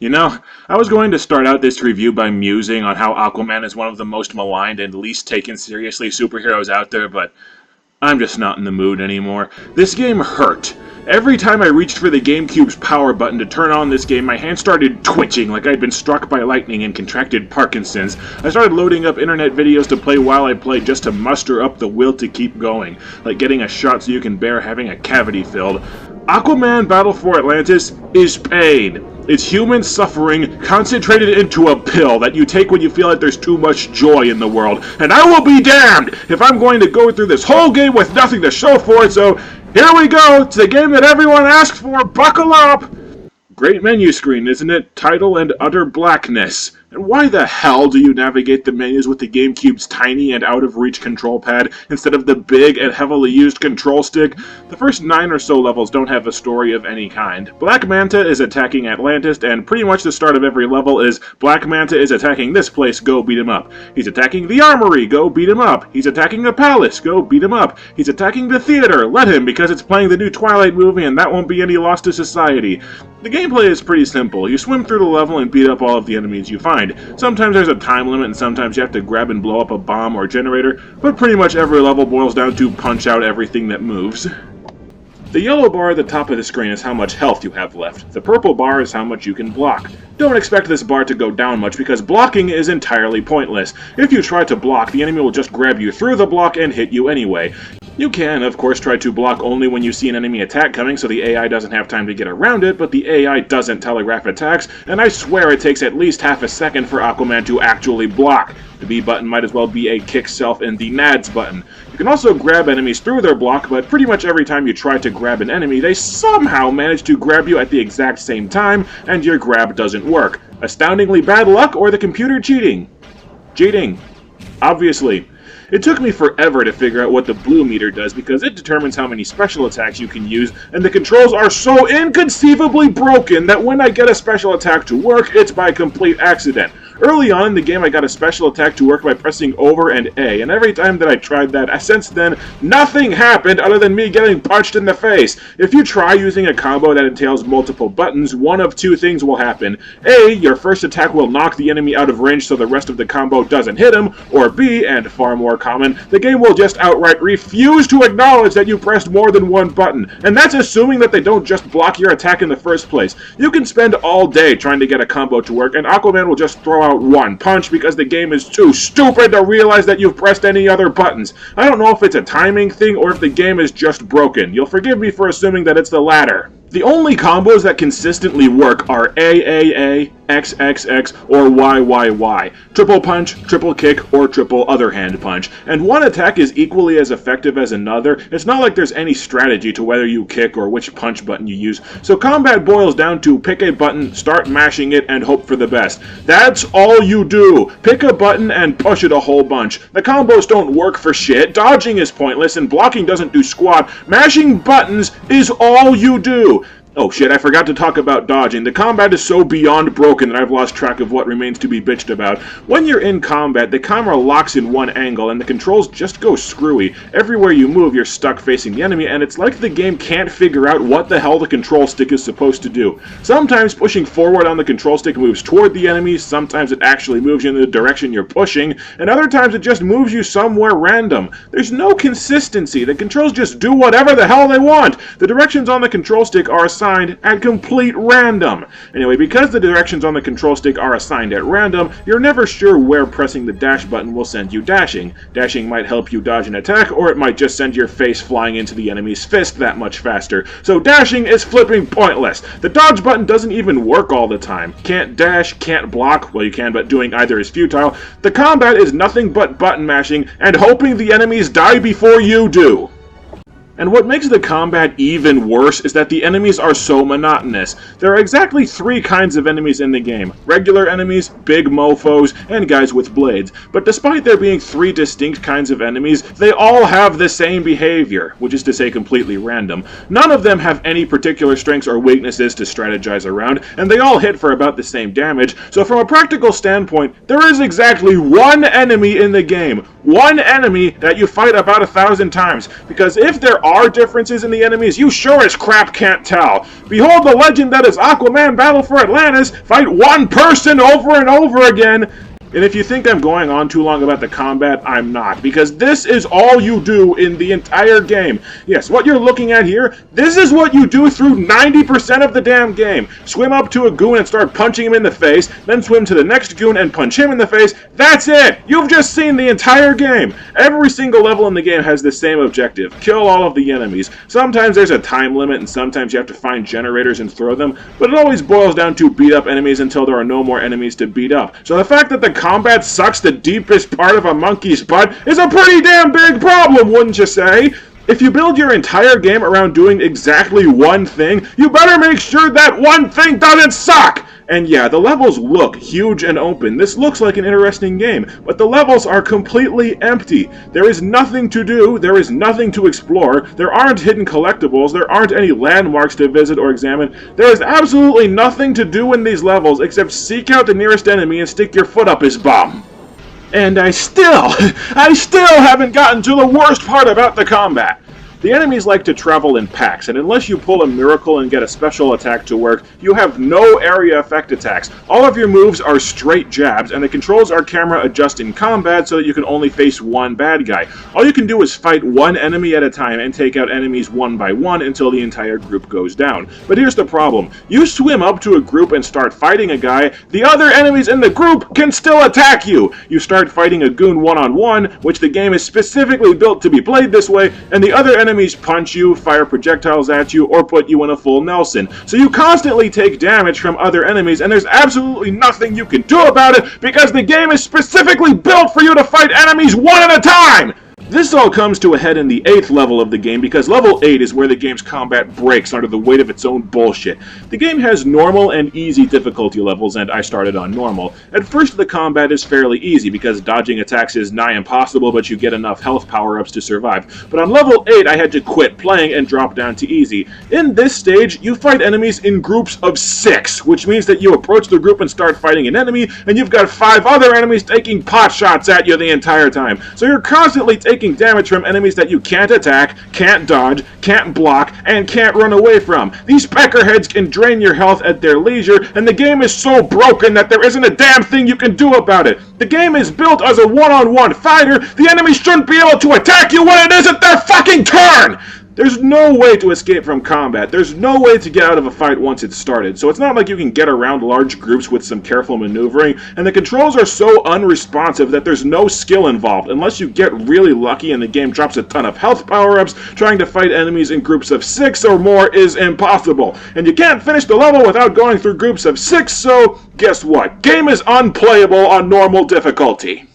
You know, I was going to start out this review by musing on how Aquaman is one of the most maligned and least taken seriously superheroes out there, but I'm just not in the mood anymore. This game hurt. Every time I reached for the GameCube's power button to turn on this game, my hand started twitching like I'd been struck by lightning and contracted Parkinson's. I started loading up internet videos to play while I played just to muster up the will to keep going, like getting a shot so you can bear having a cavity filled. Aquaman Battle for Atlantis is pain. It's human suffering concentrated into a pill that you take when you feel like there's too much joy in the world. And I will be damned if I'm going to go through this whole game with nothing to show for it, so here we go! It's the game that everyone asked for! Buckle up! Great menu screen, isn't it? Title and utter blackness. And why the hell do you navigate the menus with the GameCube's tiny and out-of-reach control pad instead of the big and heavily used control stick? The first 9 or so levels don't have a story of any kind. Black Manta is attacking Atlantis, and pretty much the start of every level is Black Manta is attacking this place, go beat him up. He's attacking the armory, go beat him up. He's attacking the palace, go beat him up. He's attacking the theater, let him, because it's playing the new Twilight movie and that won't be any loss to society. The gameplay is pretty simple. You swim through the level and beat up all of the enemies you find. Sometimes there's a time limit and sometimes you have to grab and blow up a bomb or generator, but pretty much every level boils down to punch out everything that moves. The yellow bar at the top of the screen is how much health you have left. The purple bar is how much you can block. Don't expect this bar to go down much because blocking is entirely pointless. If you try to block, the enemy will just grab you through the block and hit you anyway. You can, of course, try to block only when you see an enemy attack coming so the AI doesn't have time to get around it, but the AI doesn't telegraph attacks, and I swear it takes at least half a second for Aquaman to actually block. The B button might as well be a kick self in the NADS button. You can also grab enemies through their block, but pretty much every time you try to grab an enemy, they somehow manage to grab you at the exact same time, and your grab doesn't work. Astoundingly bad luck or the computer cheating? Cheating. Obviously. It took me forever to figure out what the blue meter does because it determines how many special attacks you can use, and the controls are so inconceivably broken that when I get a special attack to work, it's by complete accident. Early on in the game, I got a special attack to work by pressing over and A, and every time that I tried that, since then, nothing happened other than me getting punched in the face. If you try using a combo that entails multiple buttons, one of two things will happen. A, your first attack will knock the enemy out of range so the rest of the combo doesn't hit him, or B, and far more common, the game will just outright refuse to acknowledge that you pressed more than one button, and that's assuming that they don't just block your attack in the first place. You can spend all day trying to get a combo to work, and Aquaman will just throw out one punch because the game is too stupid to realize that you've pressed any other buttons. I don't know if it's a timing thing or if the game is just broken. You'll forgive me for assuming that it's the latter. The only combos that consistently work are AAA, XXX, or YYY. Triple punch, triple kick, or triple other hand punch. And one attack is equally as effective as another. It's not like there's any strategy to whether you kick or which punch button you use. So combat boils down to pick a button, start mashing it, and hope for the best. That's all you do. Pick a button and push it a whole bunch. The combos don't work for shit. Dodging is pointless, and blocking doesn't do squat. Mashing buttons is all you do. Oh shit, I forgot to talk about dodging. The combat is so beyond broken that I've lost track of what remains to be bitched about. When you're in combat, the camera locks in one angle and the controls just go screwy. Everywhere you move, you're stuck facing the enemy, and it's like the game can't figure out what the hell the control stick is supposed to do. Sometimes pushing forward on the control stick moves toward the enemy, sometimes it actually moves you in the direction you're pushing, and other times it just moves you somewhere random. There's no consistency. The controls just do whatever the hell they want. The directions on the control stick are assigned at complete random. Anyway, because the directions on the control stick are assigned at random, you're never sure where pressing the dash button will send you dashing. Dashing might help you dodge an attack, or it might just send your face flying into the enemy's fist that much faster. So dashing is flipping pointless. The dodge button doesn't even work all the time. Can't dash, can't block, well you can, but doing either is futile. The combat is nothing but button mashing and hoping the enemies die before you do. And what makes the combat even worse is that the enemies are so monotonous. There are exactly 3 kinds of enemies in the game. Regular enemies, big mofos, and guys with blades. But despite there being 3 distinct kinds of enemies, they all have the same behavior, which is to say completely random. None of them have any particular strengths or weaknesses to strategize around, and they all hit for about the same damage, so from a practical standpoint, there is exactly one enemy in the game. one enemy that you fight about 1,000 times. Because if there are differences in the enemies, you sure as crap can't tell. Behold the legend that is Aquaman Battle for Atlantis. Fight one person over and over again. And if you think I'm going on too long about the combat, I'm not, because this is all you do in the entire game. Yes, what you're looking at here, this is what you do through 90% of the damn game. Swim up to a goon and start punching him in the face, then swim to the next goon and punch him in the face. That's it! You've just seen the entire game! Every single level in the game has the same objective: kill all of the enemies. Sometimes there's a time limit, and sometimes you have to find generators and throw them, but it always boils down to beat up enemies until there are no more enemies to beat up. So the fact that the combat sucks the deepest part of a monkey's butt is a pretty damn big problem, wouldn't you say? If you build your entire game around doing exactly one thing, you better make sure that one thing doesn't suck! And yeah, the levels look huge and open. This looks like an interesting game, but the levels are completely empty. There is nothing to do, there is nothing to explore, there aren't hidden collectibles, there aren't any landmarks to visit or examine. There is absolutely nothing to do in these levels except seek out the nearest enemy and stick your foot up his bum. And I still haven't gotten to the worst part about the combat. The enemies like to travel in packs, and unless you pull a miracle and get a special attack to work, you have no area effect attacks. All of your moves are straight jabs, and the controls are camera adjust in combat so that you can only face one bad guy. All you can do is fight one enemy at a time and take out enemies one by one until the entire group goes down. But here's the problem. You swim up to a group and start fighting a guy, the other enemies in the group can still attack you! You start fighting a goon one-on-one, which the game is specifically built to be played this way, and the other enemies punch you, fire projectiles at you, or put you in a full Nelson. So you constantly take damage from other enemies, and there's absolutely nothing you can do about it because the game is specifically built for you to fight enemies one at a time! This all comes to a head in the 8th level of the game, because level 8 is where the game's combat breaks under the weight of its own bullshit. The game has normal and easy difficulty levels, and I started on normal. At first the combat is fairly easy, because dodging attacks is nigh impossible, but you get enough health power-ups to survive. But on level 8 I had to quit playing and drop down to easy. In this stage, you fight enemies in groups of 6, which means that you approach the group and start fighting an enemy, and you've got 5 other enemies taking pot shots at you the entire time. So you're constantly taking damage from enemies that you can't attack, can't dodge, can't block, and can't run away from. These peckerheads can drain your health at their leisure, and the game is so broken that there isn't a damn thing you can do about it. The game is built as a one-on-one fighter. The enemy shouldn't be able to attack you when it isn't their fucking turn! There's no way to escape from combat. There's no way to get out of a fight once it's started, so it's not like you can get around large groups with some careful maneuvering, and the controls are so unresponsive that there's no skill involved. Unless you get really lucky and the game drops a ton of health power-ups, trying to fight enemies in groups of 6 or more is impossible. And you can't finish the level without going through groups of 6, so guess what? Game is unplayable on normal difficulty.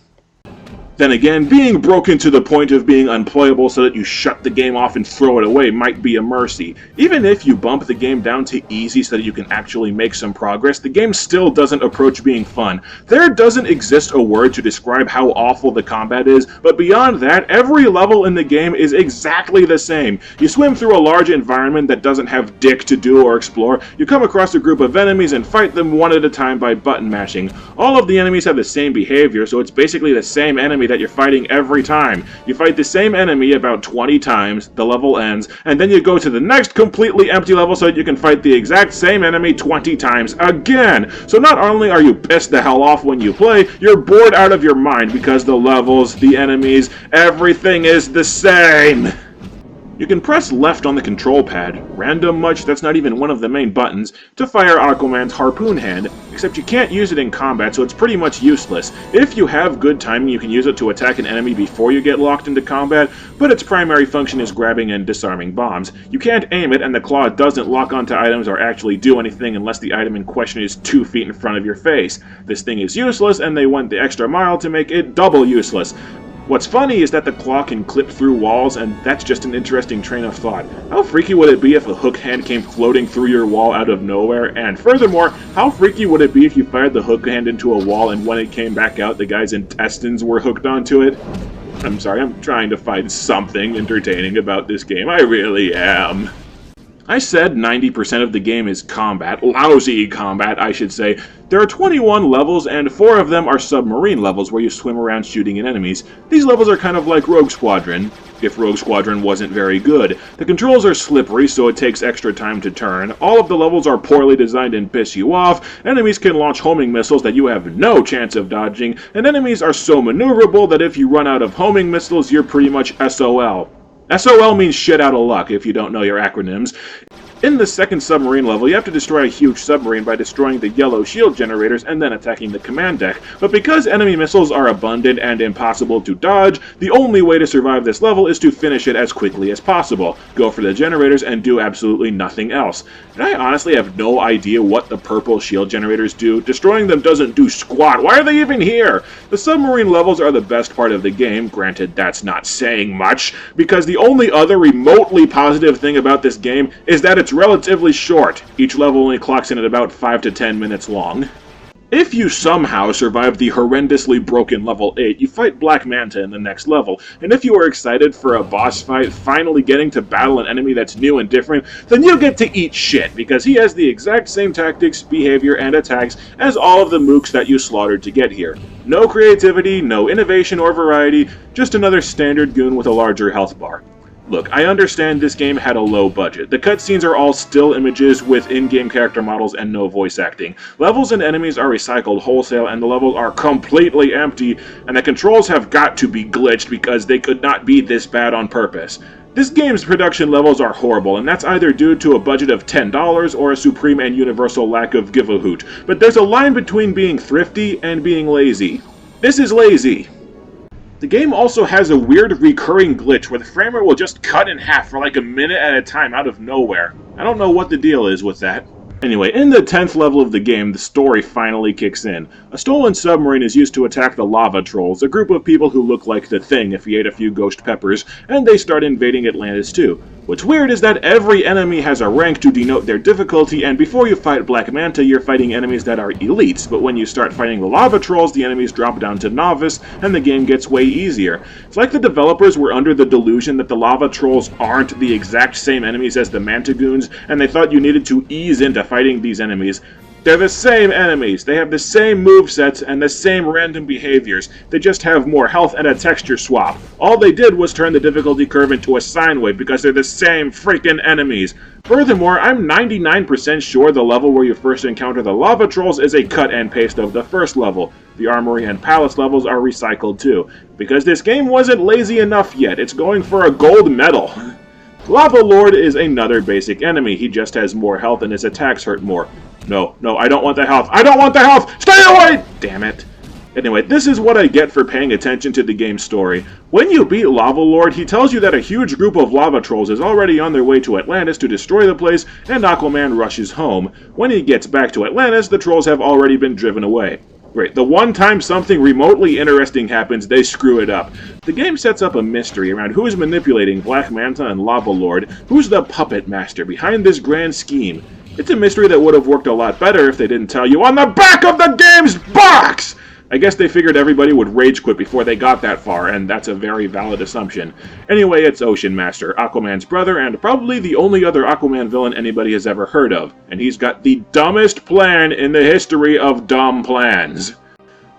Then again, being broken to the point of being unplayable so that you shut the game off and throw it away might be a mercy. Even if you bump the game down to easy so that you can actually make some progress, the game still doesn't approach being fun. There doesn't exist a word to describe how awful the combat is, but beyond that, every level in the game is exactly the same. You swim through a large environment that doesn't have dick to do or explore, you come across a group of enemies and fight them one at a time by button mashing. All of the enemies have the same behavior, so it's basically the same enemy that you're fighting every time. You fight the same enemy about 20 times, the level ends, and then you go to the next completely empty level so that you can fight the exact same enemy 20 times again. So not only are you pissed the hell off when you play, you're bored out of your mind because the levels, the enemies, everything is the same. You can press left on the control pad, random much, that's not even one of the main buttons, to fire Aquaman's harpoon hand, except you can't use it in combat, so it's pretty much useless. If you have good timing, you can use it to attack an enemy before you get locked into combat, but its primary function is grabbing and disarming bombs. You can't aim it, and the claw doesn't lock onto items or actually do anything unless the item in question is 2 feet in front of your face. This thing is useless, and they went the extra mile to make it double useless. What's funny is that the claw can clip through walls, and that's just an interesting train of thought. How freaky would it be if a hook hand came floating through your wall out of nowhere? And furthermore, how freaky would it be if you fired the hook hand into a wall and when it came back out, the guy's intestines were hooked onto it? I'm sorry, I'm trying to find something entertaining about this game. I really am. I said 90% of the game is combat, lousy combat, I should say. There are 21 levels, and 4 of them are submarine levels where you swim around shooting at enemies. These levels are kind of like Rogue Squadron, if Rogue Squadron wasn't very good. The controls are slippery, so it takes extra time to turn. All of the levels are poorly designed and piss you off. Enemies can launch homing missiles that you have no chance of dodging, and enemies are so maneuverable that if you run out of homing missiles, you're pretty much SOL. SOL means shit out of luck, if you don't know your acronyms. In the second submarine level, you have to destroy a huge submarine by destroying the yellow shield generators and then attacking the command deck. But because enemy missiles are abundant and impossible to dodge, the only way to survive this level is to finish it as quickly as possible. Go for the generators and do absolutely nothing else. And I honestly have no idea what the purple shield generators do. Destroying them doesn't do squat. Why are they even here? The submarine levels are the best part of the game. Granted, that's not saying much, because the only other remotely positive thing about this game is that it's relatively short. Each level only clocks in at about 5 to 10 minutes long. If you somehow survive the horrendously broken level 8, you fight Black Manta in the next level, and if you are excited for a boss fight, finally getting to battle an enemy that's new and different, then you get to eat shit, because he has the exact same tactics, behavior, and attacks as all of the mooks that you slaughtered to get here. No creativity, no innovation or variety, just another standard goon with a larger health bar. Look, I understand this game had a low budget. The cutscenes are all still images with in-game character models and no voice acting. Levels and enemies are recycled wholesale, and the levels are completely empty, and the controls have got to be glitched because they could not be this bad on purpose. This game's production levels are horrible, and that's either due to a budget of $10 or a supreme and universal lack of give-a-hoot. But there's a line between being thrifty and being lazy. This is lazy. The game also has a weird recurring glitch where the frame rate will just cut in half for like a minute at a time out of nowhere. I don't know what the deal is with that. Anyway, in the 10th level of the game, the story finally kicks in. A stolen submarine is used to attack the lava trolls, a group of people who look like the Thing if you ate a few ghost peppers, and they start invading Atlantis too. What's weird is that every enemy has a rank to denote their difficulty, and before you fight Black Manta, you're fighting enemies that are elites, but when you start fighting the lava trolls, the enemies drop down to novice, and the game gets way easier. It's like the developers were under the delusion that the lava trolls aren't the exact same enemies as the Mantagoons, and they thought you needed to ease into fighting these enemies. They're the same enemies, they have the same movesets and the same random behaviors, they just have more health and a texture swap. All they did was turn the difficulty curve into a sine wave because they're the same freaking enemies. Furthermore, I'm 99% sure the level where you first encounter the lava trolls is a cut and paste of the first level. The armory and palace levels are recycled too. Because this game wasn't lazy enough yet, it's going for a gold medal. Lava Lord is another basic enemy, he just has more health and his attacks hurt more. No, I don't want the health. I don't want the health! Stay away! Damn it. Anyway, this is what I get for paying attention to the game's story. When you beat Lava Lord, he tells you that a huge group of lava trolls is already on their way to Atlantis to destroy the place, and Aquaman rushes home. When he gets back to Atlantis, the trolls have already been driven away. Great. The one time something remotely interesting happens, they screw it up. The game sets up a mystery around who is manipulating Black Manta and Lava Lord, who's the puppet master behind this grand scheme. It's a mystery that would have worked a lot better if they didn't tell you on the back of the game's box! I guess they figured everybody would rage quit before they got that far, and that's a very valid assumption. Anyway, it's Ocean Master, Aquaman's brother, and probably the only other Aquaman villain anybody has ever heard of. And he's got the dumbest plan in the history of dumb plans.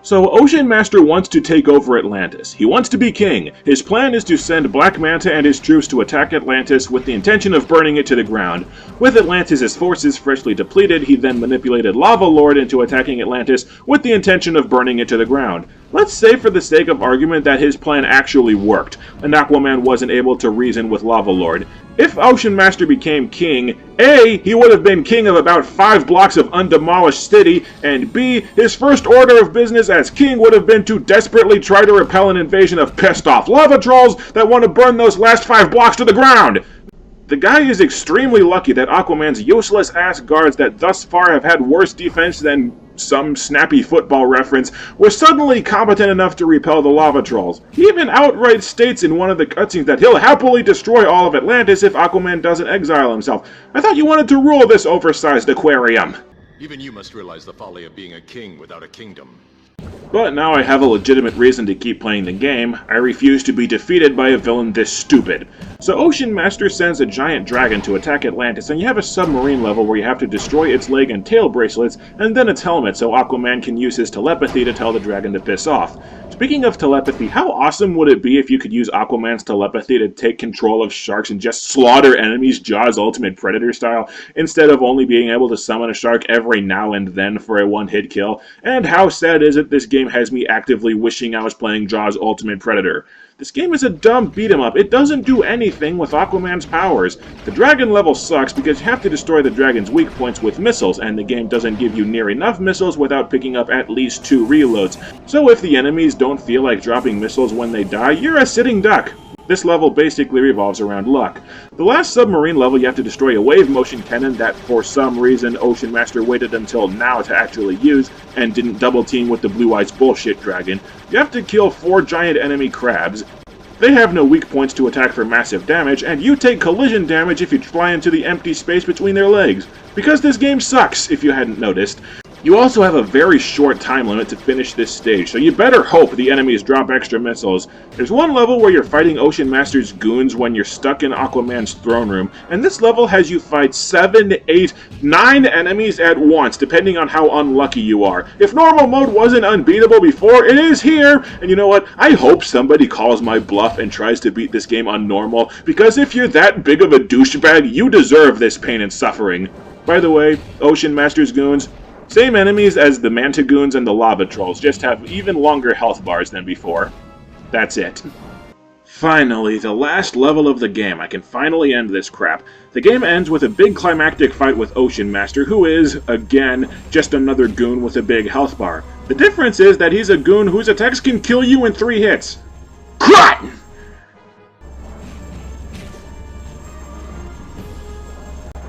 So, Ocean Master wants to take over Atlantis. He wants to be king. His plan is to send Black Manta and his troops to attack Atlantis with the intention of burning it to the ground. With Atlantis' forces freshly depleted, he then manipulated Lava Lord into attacking Atlantis with the intention of burning it to the ground. Let's say for the sake of argument that his plan actually worked, and Aquaman wasn't able to reason with Lava Lord. If Ocean Master became king, A, he would have been king of about 5 blocks of undemolished city, and B, his first order of business as king would have been to desperately try to repel an invasion of pissed off lava trolls that want to burn those last 5 blocks to the ground. The guy is extremely lucky that Aquaman's useless ass guards that thus far have had worse defense than some snappy football reference were suddenly competent enough to repel the lava trolls. He even outright states in one of the cutscenes that he'll happily destroy all of Atlantis if Aquaman doesn't exile himself. I thought you wanted to rule this oversized aquarium. Even you must realize the folly of being a king without a kingdom. But now I have a legitimate reason to keep playing the game. I refuse to be defeated by a villain this stupid. So Ocean Master sends a giant dragon to attack Atlantis, and you have a submarine level where you have to destroy its leg and tail bracelets, and then its helmet, so Aquaman can use his telepathy to tell the dragon to piss off. Speaking of telepathy, how awesome would it be if you could use Aquaman's telepathy to take control of sharks and just slaughter enemies Jaws Ultimate Predator style, instead of only being able to summon a shark every now and then for a one-hit kill? And how sad is it this game has me actively wishing I was playing Jaws Ultimate Predator? This game is a dumb beat-em-up. It doesn't do anything with Aquaman's powers. The dragon level sucks because you have to destroy the dragon's weak points with missiles, and the game doesn't give you near enough missiles without picking up at least 2 reloads. So if the enemies don't feel like dropping missiles when they die, you're a sitting duck. This level basically revolves around luck. The last submarine level, you have to destroy a wave motion cannon that for some reason Ocean Master waited until now to actually use, and didn't double team with the Blue Eyes bullshit dragon. You have to kill 4 giant enemy crabs. They have no weak points to attack for massive damage, and you take collision damage if you fly into the empty space between their legs. Because this game sucks, if you hadn't noticed. You also have a very short time limit to finish this stage, so you better hope the enemies drop extra missiles. There's one level where you're fighting Ocean Master's goons when you're stuck in Aquaman's throne room, and this level has you fight 7, 8, 9 enemies at once, depending on how unlucky you are. If normal mode wasn't unbeatable before, it is here! And you know what? I hope somebody calls my bluff and tries to beat this game on normal, because if you're that big of a douchebag, you deserve this pain and suffering. By the way, Ocean Master's goons, same enemies as the Mantagoons and the Lava Trolls, just have even longer health bars than before. That's it. Finally, the last level of the game. I can finally end this crap. The game ends with a big climactic fight with Ocean Master, who is, again, just another goon with a big health bar. The difference is that he's a goon whose attacks can kill you in 3 hits. Cut!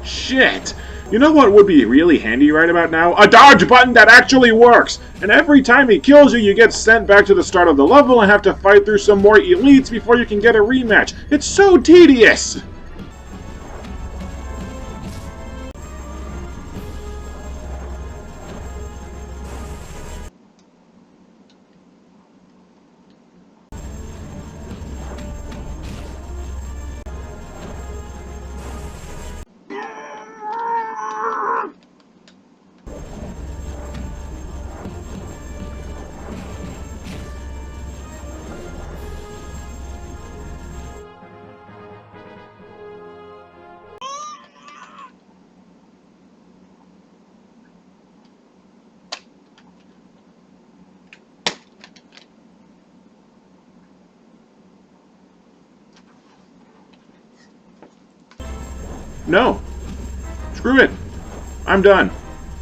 Shit! You know what would be really handy right about now? A dodge button that actually works! And every time he kills you, you get sent back to the start of the level and have to fight through some more elites before you can get a rematch. It's so tedious! No. Screw it. I'm done.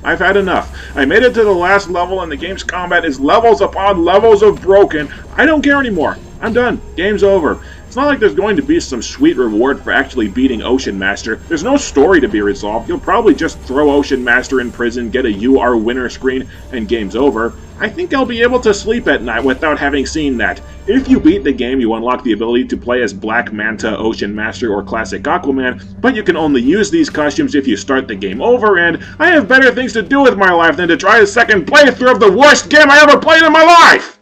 I've had enough. I made it to the last level and the game's combat is levels upon levels of broken. I don't care anymore. I'm done. Game's over. It's not like there's going to be some sweet reward for actually beating Ocean Master. There's no story to be resolved. You'll probably just throw Ocean Master in prison, get a "You Are Winner" screen, and game's over. I think I'll be able to sleep at night without having seen that. If you beat the game, you unlock the ability to play as Black Manta, Ocean Master, or Classic Aquaman, but you can only use these costumes if you start the game over, and I have better things to do with my life than to try a second playthrough of the worst game I ever played in my life!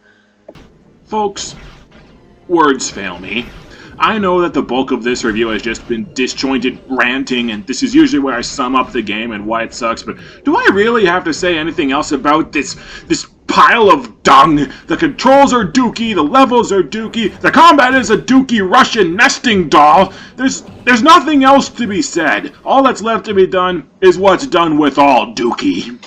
Folks, words fail me. I know that the bulk of this review has just been disjointed ranting, and this is usually where I sum up the game and why it sucks, but do I really have to say anything else about this pile of dung? The controls are dookie, the levels are dookie, the combat is a dookie Russian nesting doll. There's nothing else to be said. All that's left to be done is what's done with all dookie.